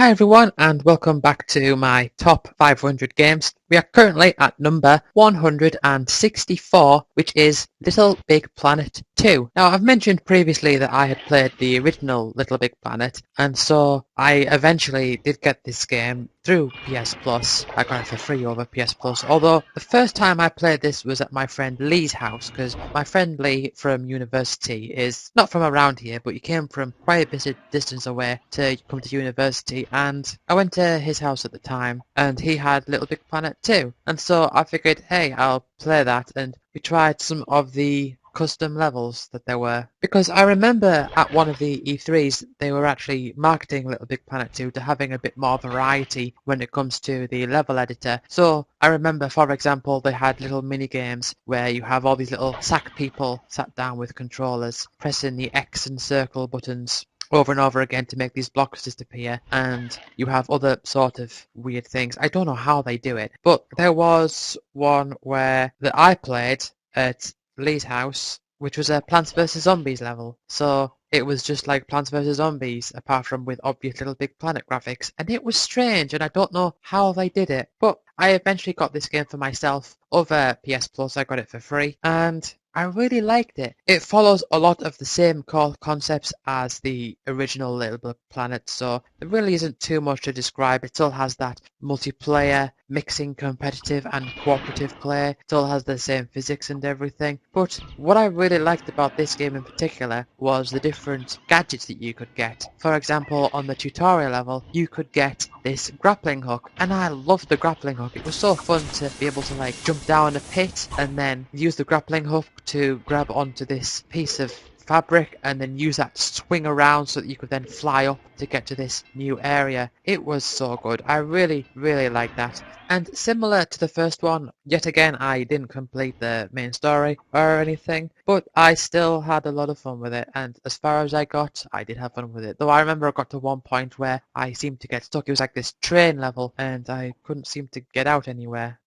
Hi everyone and welcome back to my top 500 games. We are currently at number 164, which is Little Big Planet 2. Now I've mentioned previously that I had played the original Little Big Planet, and so I eventually did get this game through PS Plus. I got it for free over PS Plus, although the first time I played this was at my friend Lee's house, because my friend Lee from university is not from around here, but he came from quite a bit of distance away to come to university, and I went to his house at the time, and he had Little Big Planet 2, and so I figured, hey, I'll play that, and we tried some of the custom levels that there were. Because I remember at one of the E3s, they were actually marketing Little Big Planet 2 to having a bit more variety when it comes to the level editor. So I remember, for example, they had little mini games where you have all these little sack people sat down with controllers, pressing the X and circle buttons over and over again to make these blocks disappear, and you have other sort of weird things. I don't know how they do it, but there was one where that I played at Lee's house, which was a Plants vs Zombies level. So it was just like Plants vs Zombies, apart from with obvious Little Big Planet graphics, and it was strange, and I don't know how they did it. But I eventually got this game for myself over PS Plus. I got it for free, and I really liked it. It follows a lot of the same core concepts as the original Little Big Planet, so there really isn't too much to describe. It still has that multiplayer, mixing competitive and cooperative play. It still has the same physics and everything. But what I really liked about this game in particular was the different gadgets that you could get. For example, on the tutorial level, you could get this grappling hook, and I loved the grappling hook. It was so fun to be able to like jump down a pit and then use the grappling hook to grab onto this piece of fabric and then use that to swing around so that you could then fly up to get to this new area. It was so good. I really liked that. And similar to the first one, yet again I didn't complete the main story or anything, but I still had a lot of fun with it, and as far as I got, I did have fun with it. Though I remember I got to one point where I seemed to get stuck. It was like this train level and I couldn't seem to get out anywhere.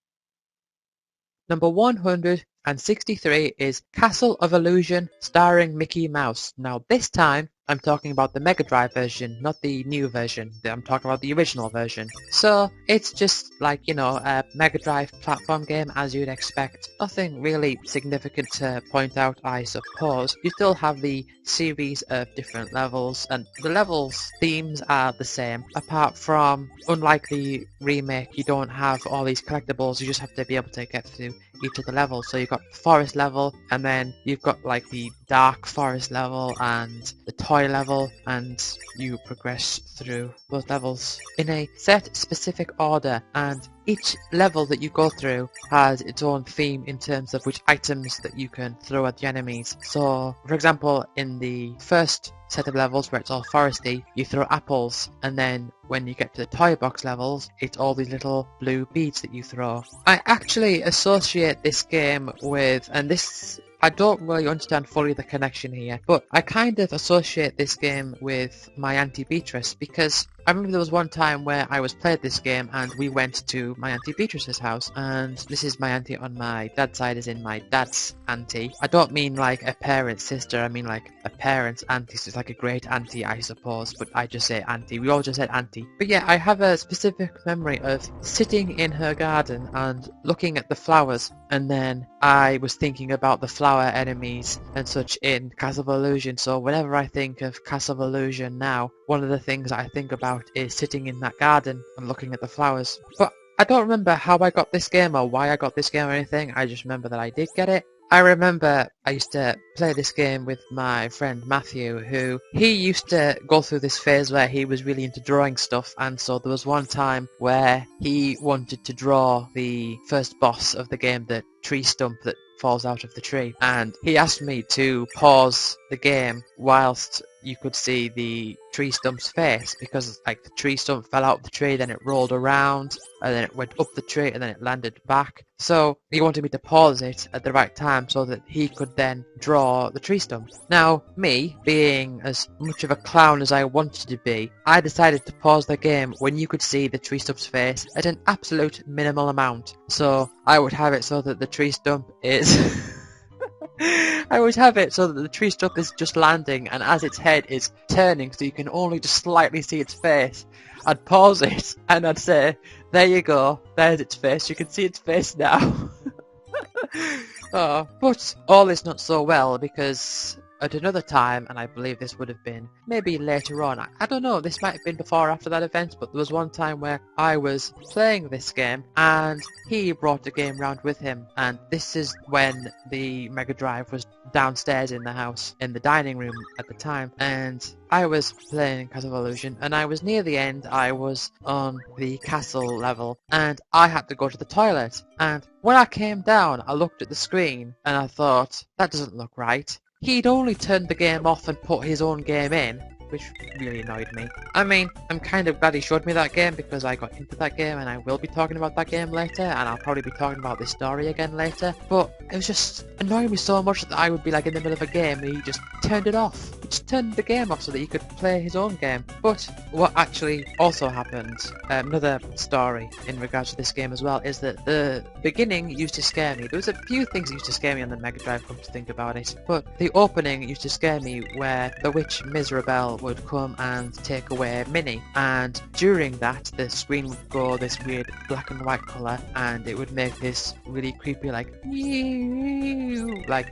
Number 163 is Castle of Illusion starring Mickey Mouse. Now this time I'm talking about the Mega Drive version, not the new version. I'm talking about the original version. So it's just like, a Mega Drive platform game as you'd expect. Nothing really significant to point out, I suppose. You still have the series of different levels, and the levels themes are the same, apart from, unlike the remake, you don't have all these collectibles. You just have to be able to get through each of the levels. So you've got the forest level, and then you've got like the dark forest level and the toy level, and you progress through those levels in a set specific order, and each level that you go through has its own theme in terms of which items that you can throw at the enemies. So for example, in the first set of levels where it's all foresty, you throw apples, and then when you get to the toy box levels, it's all these little blue beads that you throw. I actually associate this game with, and this, I don't really understand fully the connection here, but I kind of associate this game with my Auntie Beatrice, because I remember there was one time where I was playing this game and we went to my Auntie Beatrice's house, and this is my auntie on my dad's side, as in my dad's auntie. I don't mean like a parent's sister, I mean like a parent's auntie, so it's like a great auntie I suppose, but I just say auntie. We all just said auntie. But yeah, I have a specific memory of sitting in her garden and looking at the flowers, and then I was thinking about the flower enemies and such in Castle of Illusion. So whenever I think of Castle of Illusion now, one of the things I think about is sitting in that garden and looking at the flowers. But I don't remember how I got this game or why I got this game or anything. I just remember that I did get it. I remember I used to play this game with my friend Matthew, who he used to go through this phase where he was really into drawing stuff, and so there was one time where he wanted to draw the first boss of the game, the tree stump that falls out of the tree, and he asked me to pause the game whilst you could see the tree stump's face, because like the tree stump fell out of the tree, then it rolled around, and then it went up the tree, and then it landed back. So he wanted me to pause it at the right time so that he could then draw the tree stump. Now, me, being as much of a clown as I wanted to be, I decided to pause the game when you could see the tree stump's face at an absolute minimal amount. So I would have it so that the tree stump is I always have it so that the tree stump is just landing, and as its head is turning so you can only just slightly see its face, I'd pause it and I'd say, there you go, there's its face, you can see its face now. Oh, but all is not so well because at another time, and I believe this would have been maybe later on, I don't know, this might have been before or after that event, but there was one time where I was playing this game and he brought a game round with him, and this is when the Mega Drive was downstairs in the house, in the dining room at the time, and I was playing Castle of Illusion, and I was near the end. I was on the castle level, and I had to go to the toilet. And when I came down, I looked at the screen, and I thought, that doesn't look right. He'd only turned the game off and put his own game in, which really annoyed me. I mean, I'm kind of glad he showed me that game because I got into that game and I will be talking about that game later, and I'll probably be talking about this story again later, but it was just annoying me so much that I would be like in the middle of a game and he just turned it off. He just turned the game off so that he could play his own game. But what actually also happened, another story in regards to this game as well, is that the beginning used to scare me. There was a few things that used to scare me on the Mega Drive, come to think about it, but the opening used to scare me where the witch Miserabelle would come and take away Minnie, and during that the screen would go this weird black and white colour and it would make this really creepy like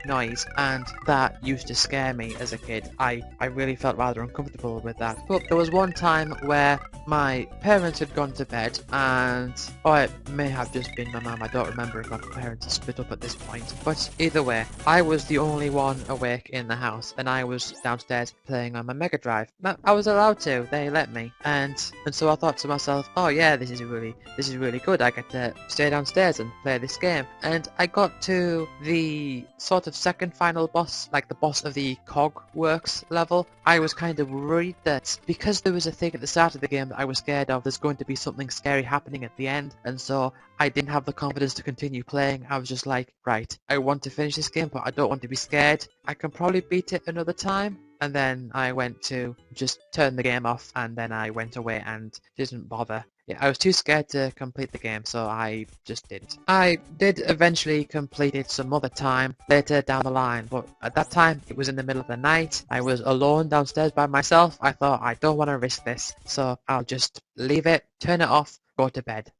noise, and that used to scare me as a kid. I really felt rather uncomfortable with that. But there was one time where my parents had gone to bed, and or it may have just been my mum, I don't remember if my parents had split up at this point, but either way I was the only one awake in the house and I was downstairs playing on my Mega Drive. I was allowed to, they let me, and so I thought to myself, oh yeah, this is really good, I get to stay downstairs and play this game. And I got to the sort of second final boss, like the boss of the cog works level. I was kind of worried that because there was a thing at the start of the game that I was scared of, there's going to be something scary happening at the end, and so I didn't have the confidence to continue playing. I was just like, right, I want to finish this game but I don't want to be scared, I can probably beat it another time. And then I went to just turn the game off, and then I went away and didn't bother. Yeah, I was too scared to complete the game, so I just didn't. I did eventually complete it some other time later down the line, but at that time it was in the middle of the night. I was alone downstairs by myself. I thought, I don't want to risk this, so I'll just leave it, turn it off, go to bed.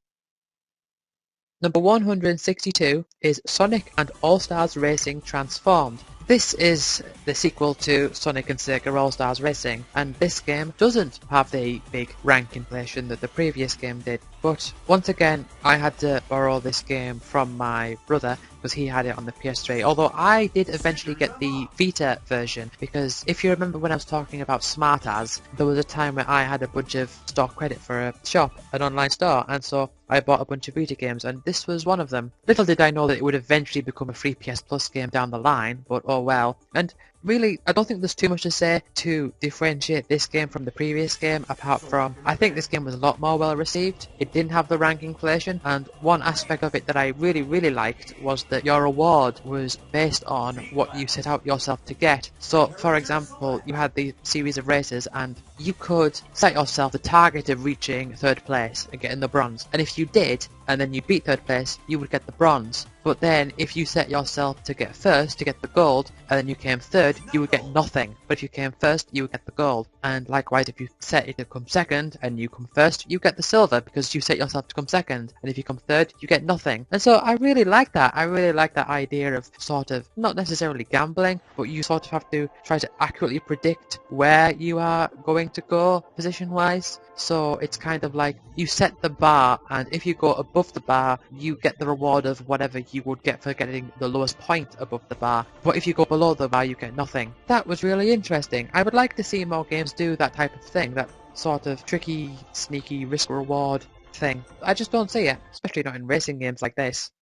Number 162 is Sonic and All-Stars Racing Transformed. This is the sequel to Sonic and Sega All-Stars Racing, and this game doesn't have the big rank inflation that the previous game did. But once again, I had to borrow this game from my brother because he had it on the PS3, although I did eventually get the Vita version, because if you remember when I was talking about Smart As, there was a time where I had a bunch of stock credit for a shop, an online store, and so I bought a bunch of Vita games, and this was one of them. Little did I know that it would eventually become a free PS Plus game down the line, but oh well. And really, I don't think there's too much to say to differentiate this game from the previous game, apart from I think this game was a lot more well received. It didn't have the rank inflation, and one aspect of it that I really liked was that your reward was based on what you set out yourself to get. So, for example, you had the series of races, and you could set yourself the target of reaching third place and getting the bronze, and if you did, and then you beat third place, you would get the bronze. But then if you set yourself to get first, to get the gold, and then you came third, you would get nothing. But if you came first, you would get the gold. And likewise, if you set it to come second, and you come first, you get the silver, because you set yourself to come second. And if you come third, you get nothing. And so I really like that. I really like that idea of sort of, not necessarily gambling, but you sort of have to try to accurately predict where you are going to go position-wise. So it's kind of like you set the bar, and if you go above the bar, you get the reward of whatever you would get for getting the lowest point above the bar. But if you go below the bar, you get nothing. That was really interesting. I would like to see more games do that type of thing, that sort of tricky, sneaky risk-reward thing. I just don't see it, especially not in racing games like this.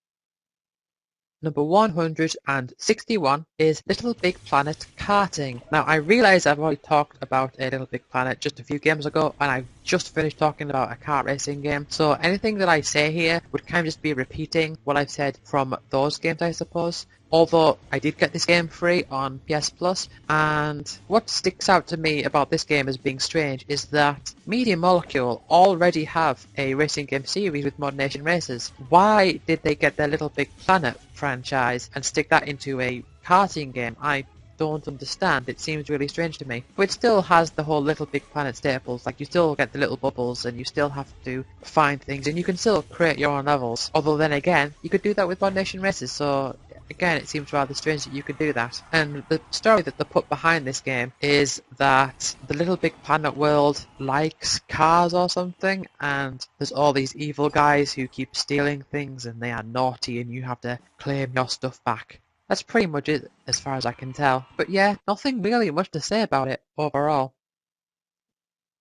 Number 161 is Little Big Planet Karting. Now, I realise I've already talked about a Little Big Planet just a few games ago, and I've just finished talking about a kart racing game, so anything that I say here would kind of just be repeating what I've said from those games, I suppose. Although I did get this game free on PS Plus, and what sticks out to me about this game as being strange is that Media Molecule already have a racing game series with Mod Nation Races. Why did they get their Little Big Planet franchise and stick that into a karting game. I don't understand. It seems really strange to me. But it still has the whole Little Big Planet staples. Like, you still get the little bubbles and you still have to find things and you can still create your own levels. Although then again, you could do that with Mod Nation Races, so again, it seems rather strange that you could do that. And the story that they put behind this game is that the Little Big Planet world likes cars or something, and there's all these evil guys who keep stealing things and they are naughty and you have to claim your stuff back. That's pretty much it as far as I can tell. But yeah, nothing really much to say about it overall.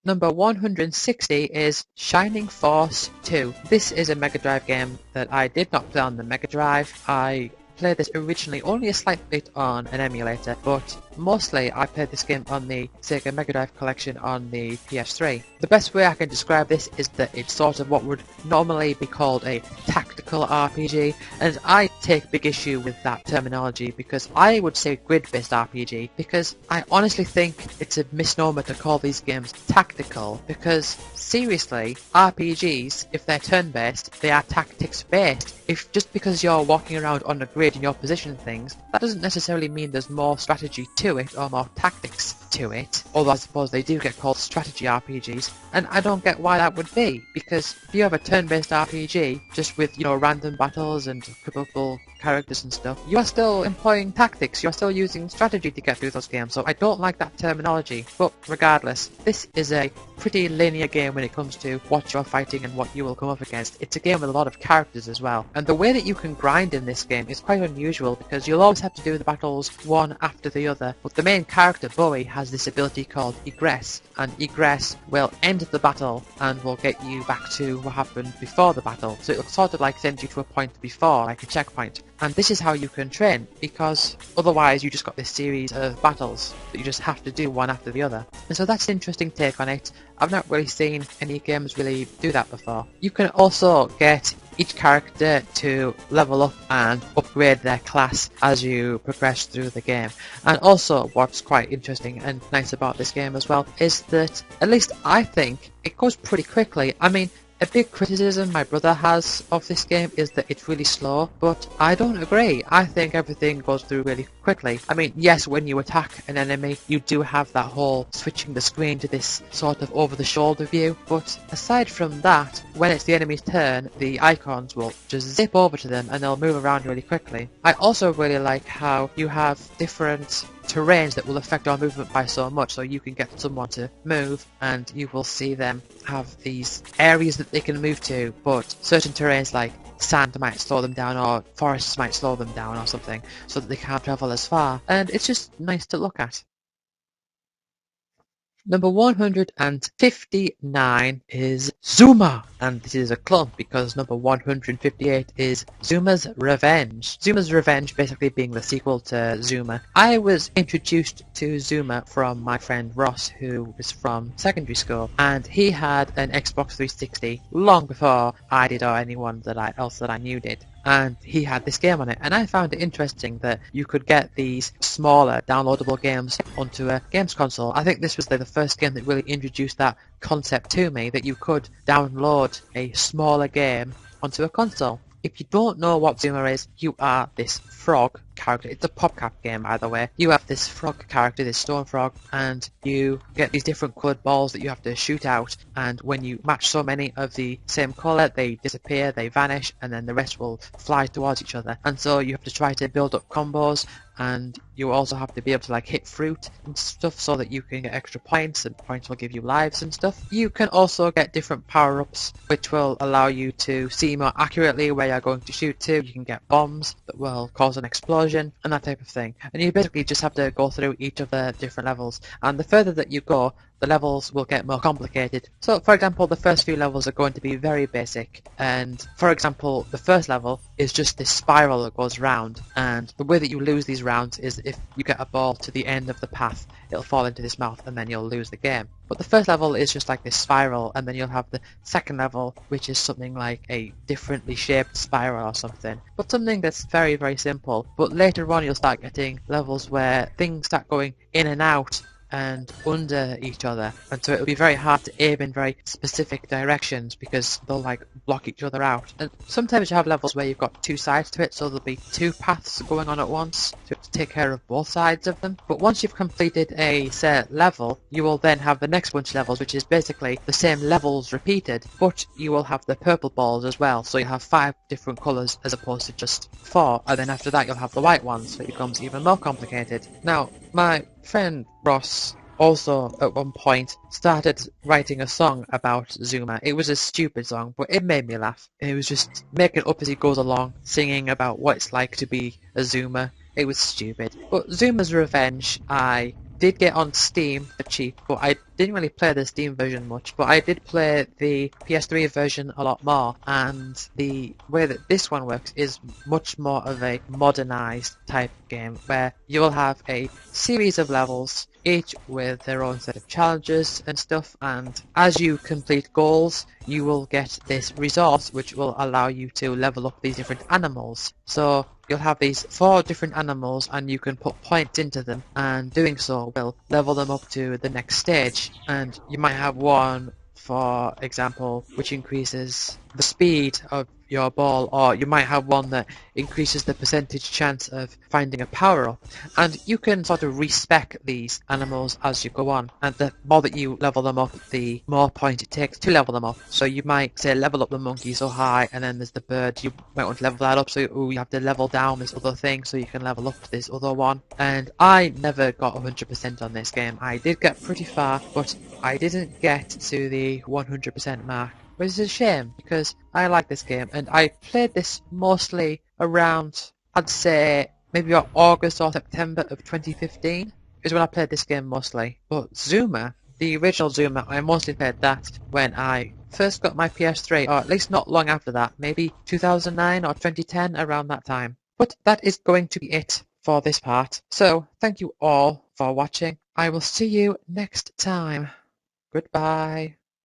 Number 160 is Shining Force 2. This is a Mega Drive game that I did not play on the Mega Drive. I played this originally only a slight bit on an emulator, but mostly I played this game on the Sega Mega Drive collection on the PS3. The best way I can describe this is that it's sort of what would normally be called a tactical RPG, and I take big issue with that terminology because I would say grid-based RPG, because I honestly think it's a misnomer to call these games tactical, because seriously, RPGs, if they're turn-based, they are tactics-based. If just because you're walking around on a grid and you're positioning things, that doesn't necessarily mean there's more strategy to it or more tactics to it, although I suppose they do get called strategy RPGs, and I don't get why that would be, because if you have a turn-based RPG, just with, you know, random battles and clippable characters and stuff, you are still employing tactics, you're still using strategy to get through those games, so I don't like that terminology. But regardless, this is a pretty linear game when it comes to what you're fighting and what you will come up against. It's a game with a lot of characters as well, and the way that you can grind in this game is quite unusual, because you'll always have to do the battles one after the other, but the main character, Bowie, has this ability called Egress, and Egress will end the battle and will get you back to what happened before the battle, so it'll sort of like send you to a point before, like a checkpoint. And this is how you can train, because otherwise you just got this series of battles that you just have to do one after the other. And so that's an interesting take on it. I've not really seen any games really do that before. You can also get each character to level up and upgrade their class as you progress through the game. And also what's quite interesting and nice about this game as well is that, at least I think, it goes pretty quickly. I mean, a big criticism my brother has of this game is that it's really slow, but I don't agree. I think everything goes through really quickly. I mean, yes, when you attack an enemy, you do have that whole switching the screen to this sort of over-the-shoulder view, but aside from that, when it's the enemy's turn, the icons will just zip over to them and they'll move around really quickly. I also really like how you have different terrains that will affect our movement by so much, so you can get someone to move and you will see them have these areas that they can move to, but certain terrains like sand might slow them down or forests might slow them down or something, so that they can't travel as far, and it's just nice to look at. Number 159 is Zuma, and this is a clump because number 158 is Zuma's Revenge. Zuma's Revenge basically being the sequel to Zuma. I was introduced to Zuma from my friend Ross, who was from secondary school, and he had an Xbox 360 long before I did or anyone else that I knew did. And he had this game on it, and I found it interesting that you could get these smaller downloadable games onto a games console. I think this was the first game that really introduced that concept to me, that you could download a smaller game onto a console. If you don't know what Zuma is, you are this frog character. It's a PopCap game, by the way. You have this frog character, this stone frog, and you get these different coloured balls that you have to shoot out, and when you match so many of the same colour, they disappear, they vanish, and then the rest will fly towards each other. And so you have to try to build up combos, and you also have to be able to like hit fruit and stuff so that you can get extra points, and points will give you lives and stuff. You can also get different power-ups which will allow you to see more accurately where you're going to shoot to. You can get bombs that will cause an explosion and that type of thing, and you basically just have to go through each of the different levels, and the further that you go, the levels will get more complicated. So for example, the first few levels are going to be very basic, and for example, the first level is just this spiral that goes round, and the way that you lose these rounds is if you get a ball to the end of the path, it'll fall into this mouth and then you'll lose the game. But the first level is just like this spiral, and then you'll have the second level, which is something like a differently shaped spiral or something, but something that's very, very simple. But later on you'll start getting levels where things start going in and out, and under each other, and so it would be very hard to aim in very specific directions because they'll like block each other out. And sometimes you have levels where you've got two sides to it, so there'll be two paths going on at once, so you have to take care of both sides of them. But once you've completed a set level, you will then have the next bunch of levels, which is basically the same levels repeated, but you will have the purple balls as well, so you have 5 different colours as opposed to just 4, and then after that you'll have the white ones, so it becomes even more complicated. Now, my friend Ross also at one point started writing a song about Zuma. It was a stupid song, but it made me laugh. It was just making up as he goes along, singing about what it's like to be a Zuma. It was stupid. But Zuma's Revenge, I did get on Steam for cheap, but I didn't really play the Steam version much, but I did play the PS3 version a lot more, and the way that this one works is much more of a modernized type game, where you'll have a series of levels, each with their own set of challenges and stuff, and as you complete goals, you will get this resource which will allow you to level up these different animals. So you'll have these 4 different animals and you can put points into them, and doing so will level them up to the next stage. And you might have one, for example, which increases the speed of your ball, or you might have one that increases the percentage chance of finding a power-up, and you can sort of respec these animals as you go on, and the more that you level them up, the more points it takes to level them up. So you might say level up the monkey so high, and then there's the bird, you might want to level that up, so you have to level down this other thing so you can level up to this other one. And I never got 100% on this game. I did get pretty far, but I didn't get to the 100% mark, which is a shame because I like this game, and I played this mostly around, I'd say, maybe about August or September of 2015 is when I played this game mostly. But Zuma, the original Zuma, I mostly played that when I first got my PS3, or at least not long after that, maybe 2009 or 2010, around that time. But that is going to be it for this part. So, thank you all for watching. I will see you next time. Goodbye.